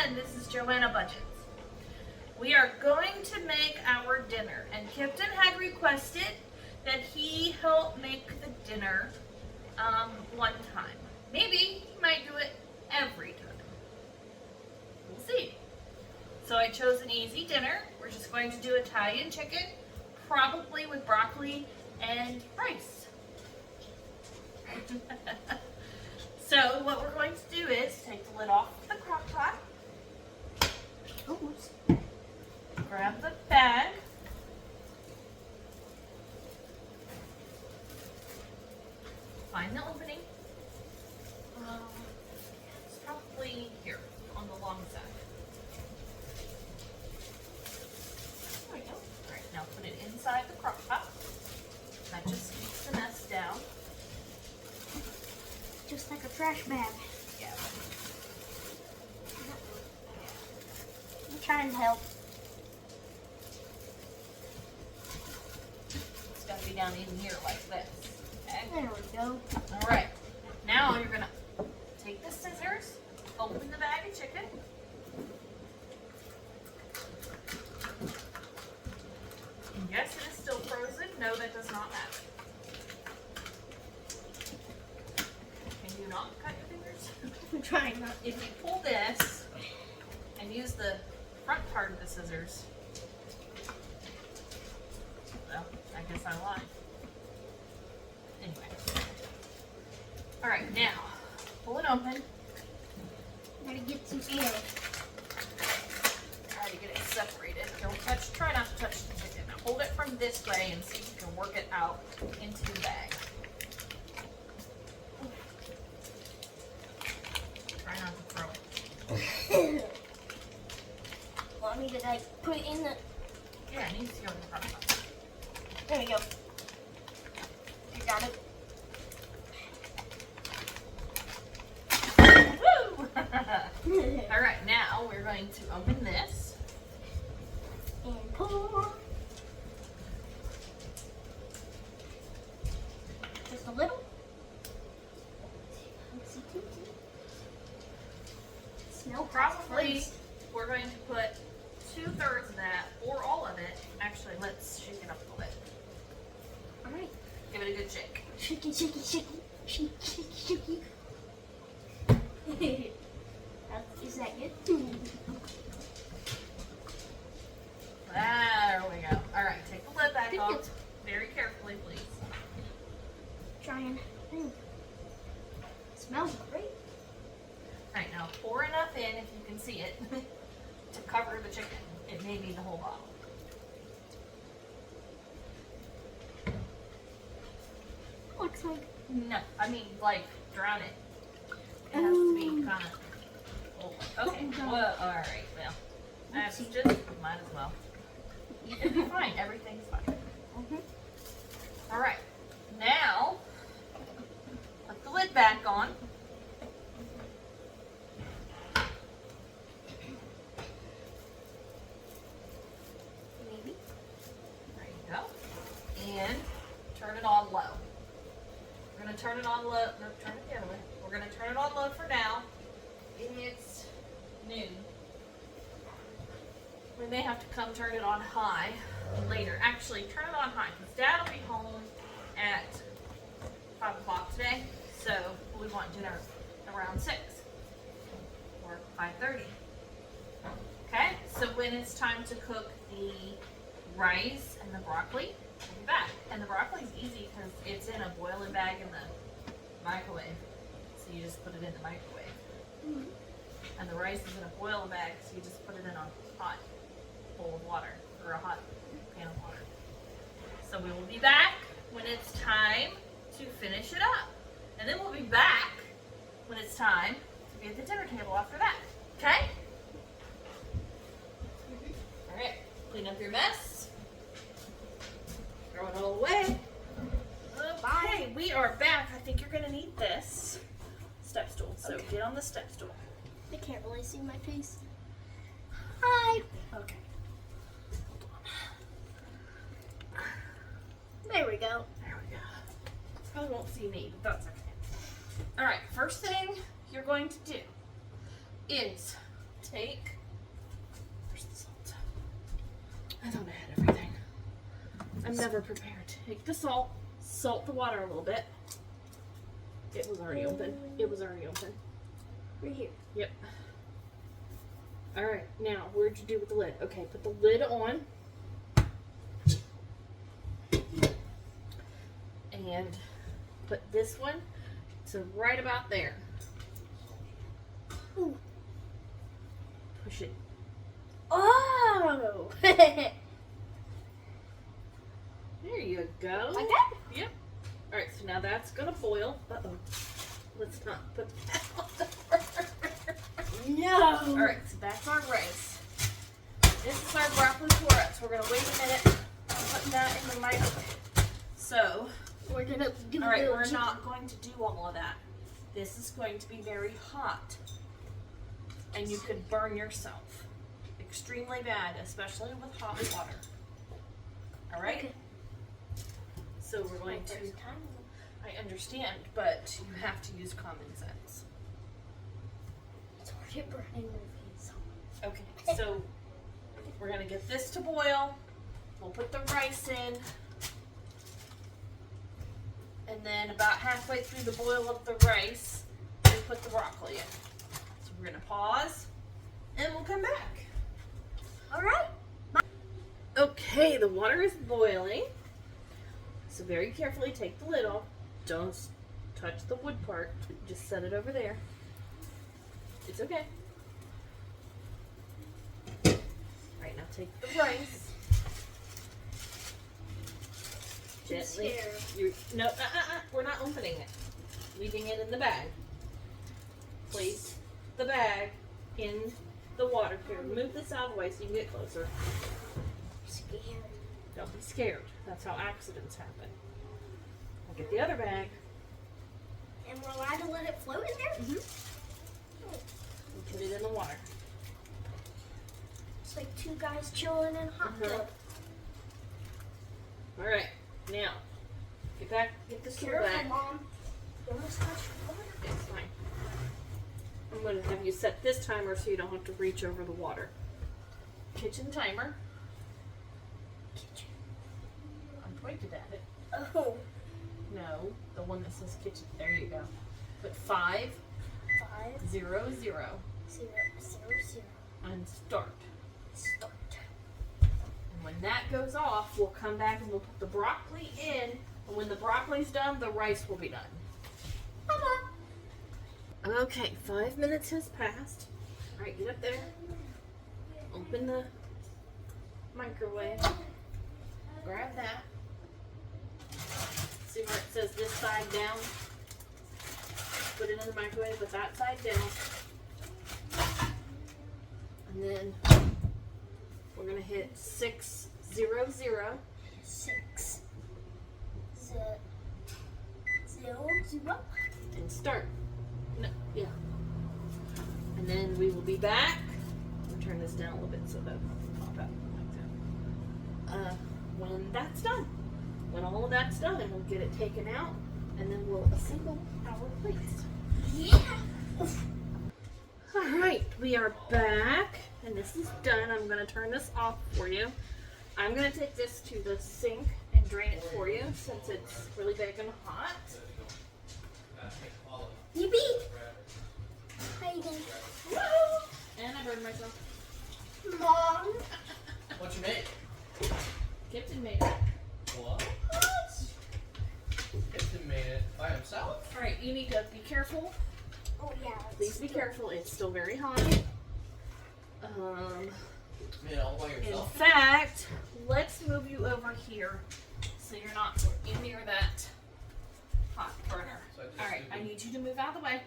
everyone, this is Joanna Budgets. We are going to make our dinner, and Kipton had requested that he help make the dinner one time. Maybe he might do it every time. We'll see. So I chose an easy dinner. We're just going to do Italian chicken, probably with broccoli and rice. So what we're going to do is take the lid off the crock pot. Oops. Grab the bag. Find the opening. It's probably here on the long side. There we go. All right, now put it inside the crock pot. That just keeps the mess down. Just like a trash bag. Yeah. I'm trying to help. It's got to be down in here like this. Okay? There we go. All right. Now you're going to take the scissors, open the bag of chicken. And yes, it is still frozen. No, that does not matter. Can you not cut your fingers? I'm trying not. If you pull this and use the front part of the scissors, well, I guess I lied. Anyway. All right, now pull it open. Gotta get some air. Try to get it separated. Don't touch. Try not to touch the chicken. Now hold it from this way and see if you can work it out into the bag. Try not to throw it. Want me to like put it in the? Yeah, it needs to go in the front pot. There we go. You got it. Woo! All right, now we're going to open this. And pour. Just a little. Smell Probably we're going to put 2/3 of that or all of it. Actually, let's shake it up a little bit. All right. Give it a good shake. Shaky, shaky, shaky, shaky, shaky, shaky. Is that good? There we go. All right, take the lid back Good. off. Very carefully, please. Trying. Smells great. All right, now pour enough in, if you can see it, to cover the chicken. It may be the whole bottle. Looks like. No, I mean like drown it. It has to be kind of. Oh, okay. Oh, Well, all right. Well, that's Oopsie. just might as well. It'll be fine. Everything's fine. All right. Now, put the lid back on. Maybe. There you go. And turn it on low. We're going to turn it on low. No, turn it the other way. We're going to turn it on low for now. It's noon. We may have to come turn it on high later. Actually, turn it on high because Dad will be home at 5 o'clock today. So we want dinner around 6 or 5:30. Okay, so when it's time to cook the rice and the broccoli, we'll be back. And the broccoli's easy because it's in a boiling bag in the microwave. So you just put it in the microwave. Mm-hmm. And the rice is in a boiling bag, so you just put it in a hot bowl of water or a hot pan of water. So we will be back when it's time to finish it up. And then we'll be back when it's time to be at the dinner table after that. Okay? All right, clean up your mess. Throw it all away. Okay, we are back. I think you're gonna need this step stool. So get on the step stool. They can't really see my face. Hi. Okay. There we go. There we go. Probably won't see me, but that's okay. All right, first thing you're going to do is take, where's the salt? I thought I had everything. I'm never prepared. Take the salt, salt the water a little bit. It was already open. It was already open. Right here. Yep. Alright, now where'd you do with the lid? Okay, put the lid on. And put this one to right about there. Ooh. Push it. Oh! There you go. Like that? Yep. Alright, so now that's gonna boil. Uh-oh. Let's not put that on the burner. No! Alright, so that's our rice. This is our broccoli florets. We're gonna wait a minute. I'm putting that in the microwave. So, We're gonna do alright, little we're chicken. not going to do all of that. This is going to be very hot. And you could burn yourself. Extremely bad, especially with hot water. Alright? Okay. So we're going to, First time. I understand, but you have to use common sense. It's already burning my face. Okay, so we're gonna get this to boil. We'll put the rice in. And then about halfway through the boil of the rice, we put the broccoli in. So we're gonna pause and we'll come back. Alright. Okay, the water is boiling. So very carefully take the lid off. Don't touch the wood part. Just set it over there. It's okay. Alright, now take the rice. Gently. No, we're not opening it. Leaving it in the bag. Place the bag in the water. Here, move this out of the way so you can get closer. I'm scared. Don't be scared. That's how accidents happen. I'll get the other bag. And we're allowed to let it float in there? And put it in the water. It's like two guys chilling in hot tub. Alright, now, get back, get the stool Careful, back. Mom. You almost touched the water. It's fine. I'm going to have you set this timer so you don't have to reach over the water. Kitchen timer. Kitchen. I'm pointed at it. Oh. No, the one that says kitchen. There you go. Put 5, 5, 0, 0, 0, 0, 0. and start. Start. And when that goes off, we'll come back and we'll put the broccoli in. And when the broccoli's done, the rice will be done. Mama. Okay, 5 minutes has passed. Alright, get up there. Open the microwave. Grab that. See where it says this side down? Put it in the microwave with that side down. And then we're gonna hit 6, 0, 0. 6, 0, 0, 0. And start. No, yeah. And then we will be back. I'll turn this down a little bit so that it doesn't pop out like that. When that's done. When all of that's done, we'll get it taken out, and then we'll assemble our plates. Yeah. All right, we are back, and this is done. I'm going to turn this off for you. I'm going to take this to the sink and drain it for you since it's really big and hot. Yippee. How you doing? And I burned myself. Mom. What you made? Kipton made it. What? Kipton made it by himself? All right, you need to be careful. Oh yeah. Please be careful. It's still very hot. Made it all by In yourself? fact, let's move you over here so you're not in near that hot burner. So I just All right, I need you to move out of the way.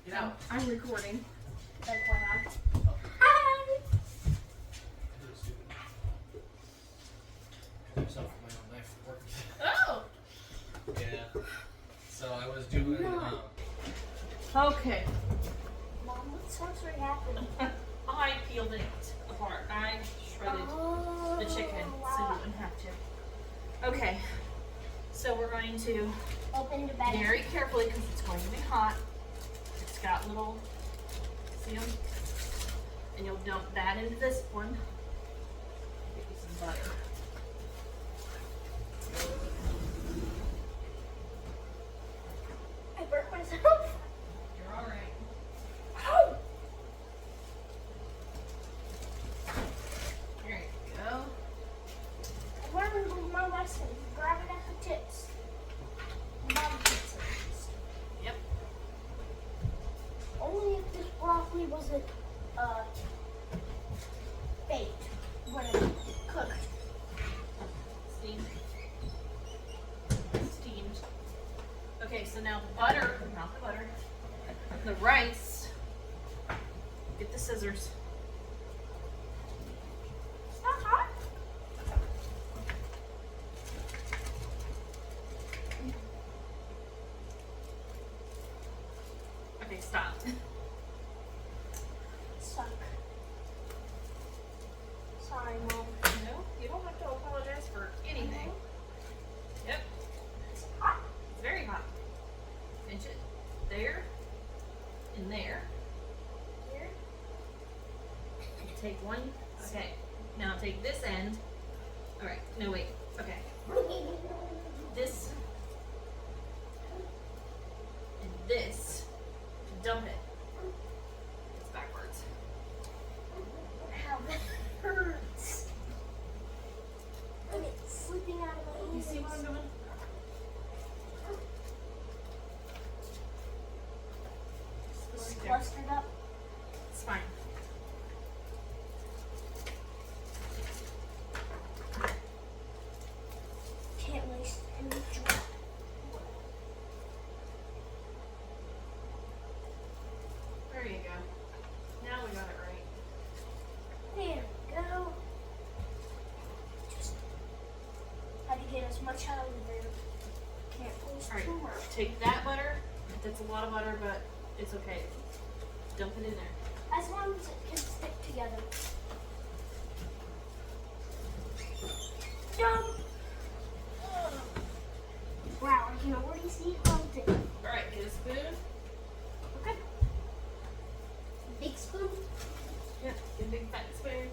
Get out. I'm recording. FYI. Hi. Do it stupid. Cut myself with my own knife for work. Oh. Yeah. So I was doing, Okay. Mom, what's actually happening? I peeled it apart. I shredded the chicken so you wouldn't have to. Okay. So we're going to Open the bag. very carefully because it's going to be hot. It's got little, see them? and you'll dump that into this one. Get you some butter. I burnt myself. You're all right. Oh! There you go. I learned my lesson. Grab it at the tips. Mom tips at least. Yep. Only if this broccoli wasn't baked when it cooked. Steamed. Steamed. Okay, so now the butter, not the butter, the rice. Get the scissors. It's not hot. Okay, stop. Suck. Sorry, Mom. No, you don't have to apologize for anything. Yep, It's hot. it's very hot. Pinch it there and there. Here. Take one. Okay, now take this end. All right, no wait. Okay, this and this. Dump it. It's backwards. How that hurts. And it's slipping out of my You hands. see what I'm doing? It's Right there. clustered up. It's fine. Can't waste any drop. There you go. Now we got it right. There we go. Just had to get as much out of there. Can't waste All right, too much. take that butter. That's a lot of butter, but it's okay. Dump it in there. As long as it can stick together. Dump! Ugh. Wow, I can already see something. All right, get a spoon. Okay. Big spoon. Yep, get a big fat spoon.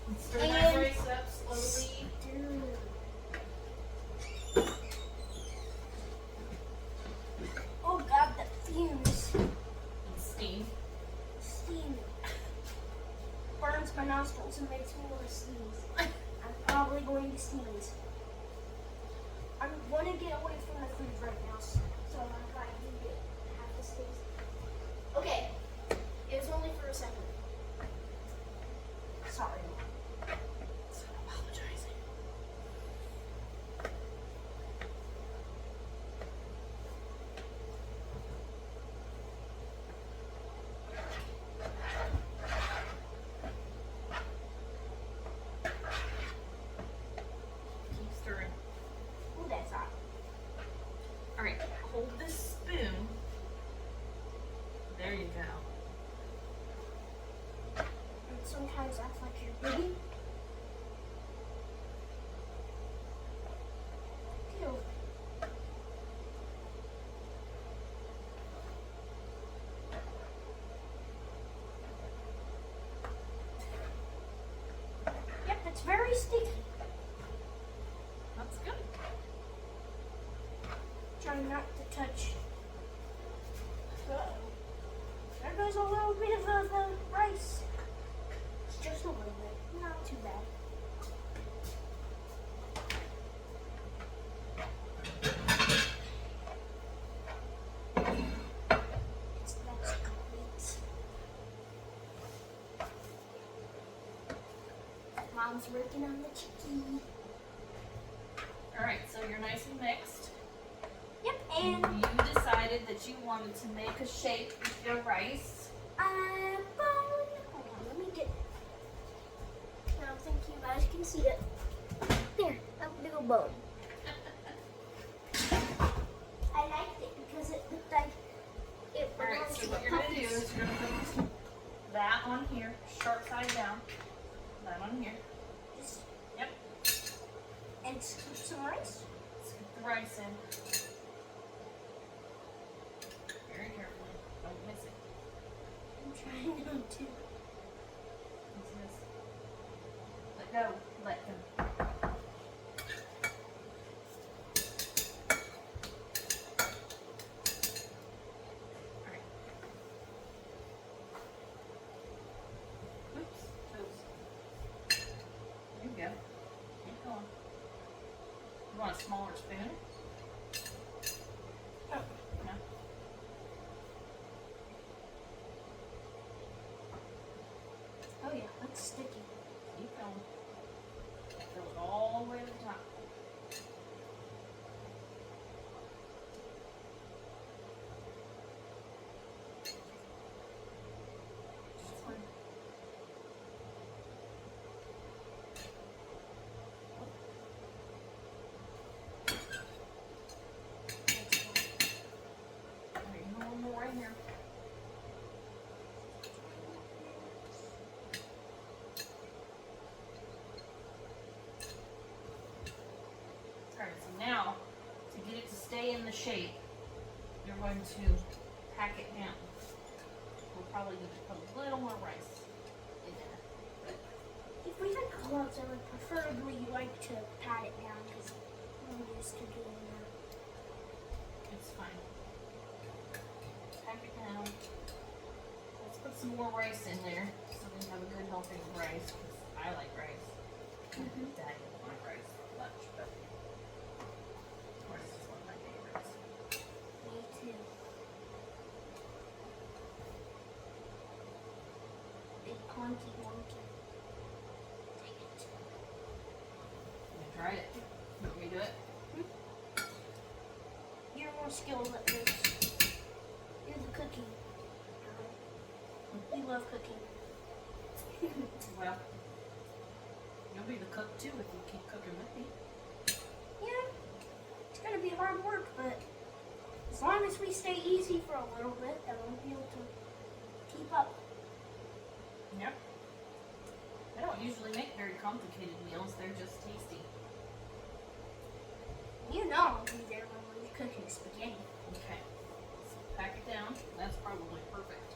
And stir that And- rice up slowly. Oh God, that fumes. And steam. Steam burns my nostrils and makes me want to sneeze. I'm probably going to sneeze. I'm going to get away from the food right now, so I can have to sneeze. Okay, it was only for a second. Sorry. Stop apologizing. Keep stirring. Ooh, that's hot. All right, hold this spoon. There you go. And sometimes acts like you're biggie. Ew. Yep, it's very sticky. That's good. Try not to touch. Uh-oh. There goes a little bit of the rice. It's just a little bit, not too bad. That's great. Mom's working on the chicken. All right, so you're nice and mixed. Yep, and You decided that you wanted to make a shape with your rice. bone. Hold on, let me get. I don't think you guys can see it. There, a little bone. I liked it because it looked like it All right, belonged so to what the you're gonna do puppies. is you're gonna put that on here, sharp side down. That on here. Just- Yep. and scoop some rice. Scoop the rice in. Very carefully. Don't miss it. I'm trying not to. Go, let him. Alright. Oops, toes. There you go. Keep going. You want a smaller spoon? Oh. No? Oh yeah, that's sticky. Keep going. Fill it all the way to the top. That's fine. Alright, you want one more right here. Alright, so now, to get it to stay in the shape, you're going to pack it down. We'll probably need to put a little more rice in there. But If we had gloves, I would preferably like to pat it down because I'm used to doing that. it's fine. Pack it down. Let's put some more rice in there so we have a good helping of rice, because I like rice. Dad doesn't like rice much, but rice is one of my favorites. Me too. Big clunky wonky. Take it. Can I try it? You want me to do it? You're more skilled at this. You're the cooking. We love cooking. Well, you'll be the cook too if you keep cooking with me. Yeah, it's gonna be hard work, but as long as we stay easy for a little bit, then we'll be able to keep up. Yep. I don't usually make very complicated meals, they're just tasty. You know I'll be there when we're cooking spaghetti. Okay. So pack it down. That's probably perfect.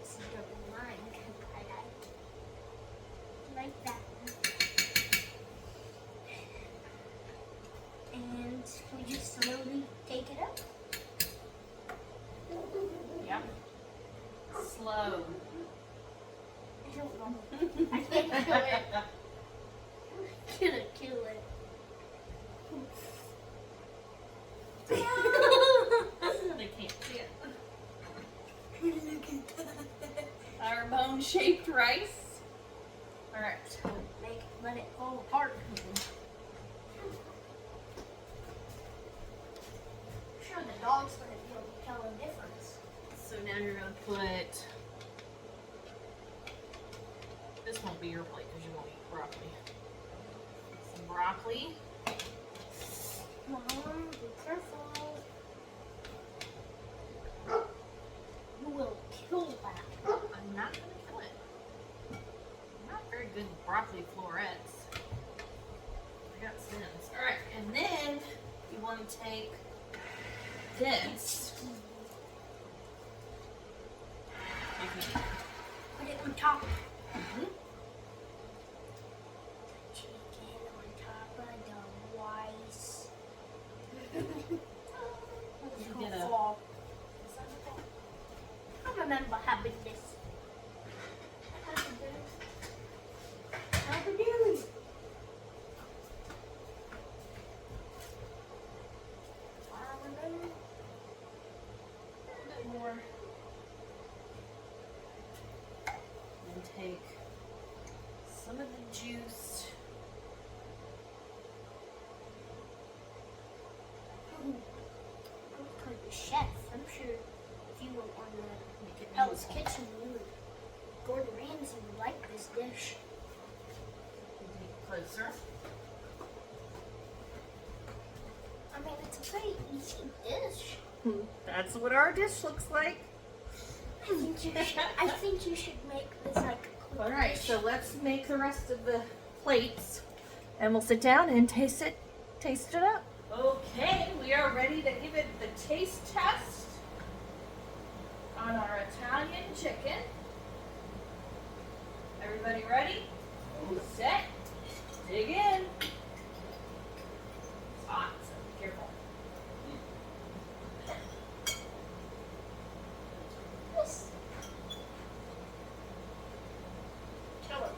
So you don't mind, I like that one. And we just slowly take it up. Yep. Slow. I don't know. I can't do it. I'm gonna kill it. They can't see it. Our bone-shaped rice. Alright. Let it fall apart. I'm sure the dog's gonna be able to tell the difference. So now you're gonna put. This won't be your plate because you won't eat broccoli. Some broccoli. Mom, be careful. You will kill that. I'm not gonna kill it. I'm not very good with broccoli florets. I got stems. Alright, and then you want to take this. You can Put it on top. Mhm. Chicken on top of the rice. You get a- Fall. I remember having this. How to do? a little bit more. And take some of the juice. I'm kind of chef. I'm sure if you were on Make it the Hell's beautiful. Kitchen, you would. Gordon Ramsay would like this dish. Take it closer. I mean, it's a pretty easy dish. That's what our dish looks like. I think you should make this like a quick All right, dish. so let's make the rest of the plates, and we'll sit down and taste it up. Okay, we are ready to give it the taste test on our Italian chicken. Everybody ready? Set. Dig in. It's hot, so be careful. Yes. Kill it.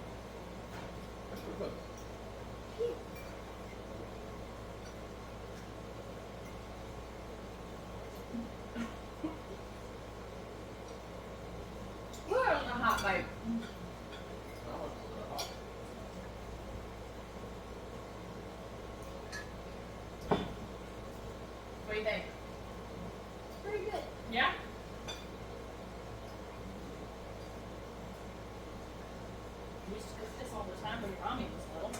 That's pretty good. We're on a hot bite. That one's a little hot. What do you think? Pretty good. Yeah? We used to cook this all the time when your mommy was little.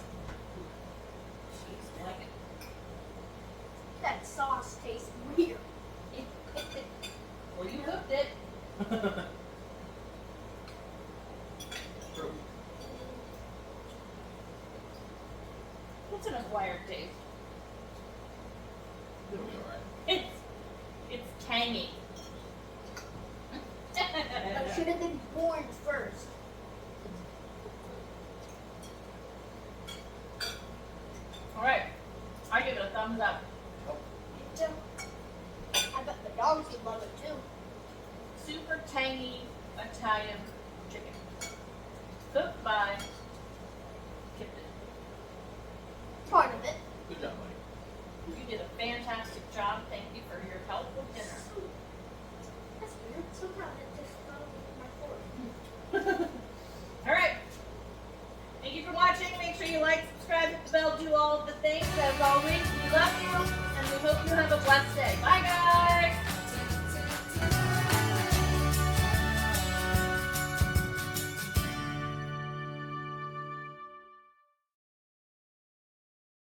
She used to like it. That sauce tastes weird. Well, you cooked it. True. What's an acquired taste? It'll be alright. It's tangy. I should have been born first. Alright. I give it a thumbs up. Me too. I bet the dogs would love it too. Super tangy Italian chicken. Cooked by Kipton. Part of it. Good job, buddy. You did a fantastic job. Thank you for your help with dinner. That's weird. Somehow it just fell with my fork. Alright. Thank you for watching. Make sure you like, subscribe, hit the bell, do all of the things. As always, we love you, and we hope you have a blessed day. Bye.